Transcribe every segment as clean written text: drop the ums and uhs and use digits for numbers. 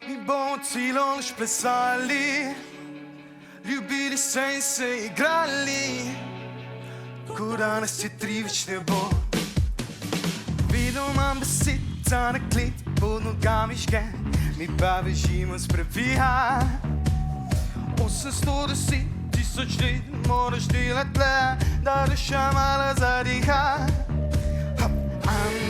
Mi bomo celo noč plesali, ljubili se in se igrali, ko danes je tri več ne bo. Vedno imam besed za na kleti, pod nogami žge, mi pa bežimo z prepiha. 810 000 let moraš delati le, da duša malo zadiha.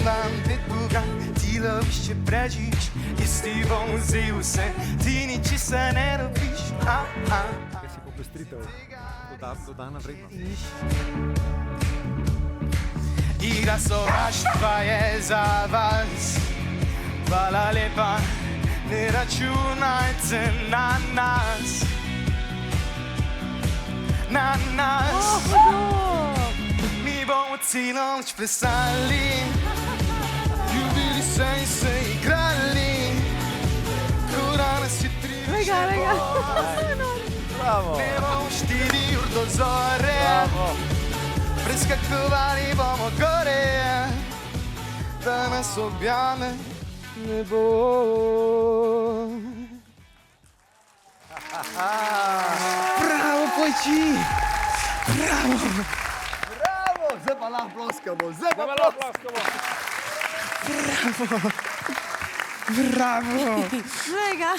Bam, pet bogan, ti loviš, če preživiš, jaz ti bom vzel vse, ti niči se ne dobiš. Kaj si popestritev, dodana vrednost. Igra sovraštva je za vas, hvala lepa, ne računajte na nas. Na nas. Mi bomo celo noč plesali, ljubili se in se igrali, ko danes je tri več ne bo. Bravo. Ne bomo 4 ur do zore, preskakovali bomo gore, da nas objame ne bo. Bravo, Pojči! Bravo! Bravo, zdaj pa lahko ploskamo, zdaj pa lahko ploskamo. Bravo! Glej ga.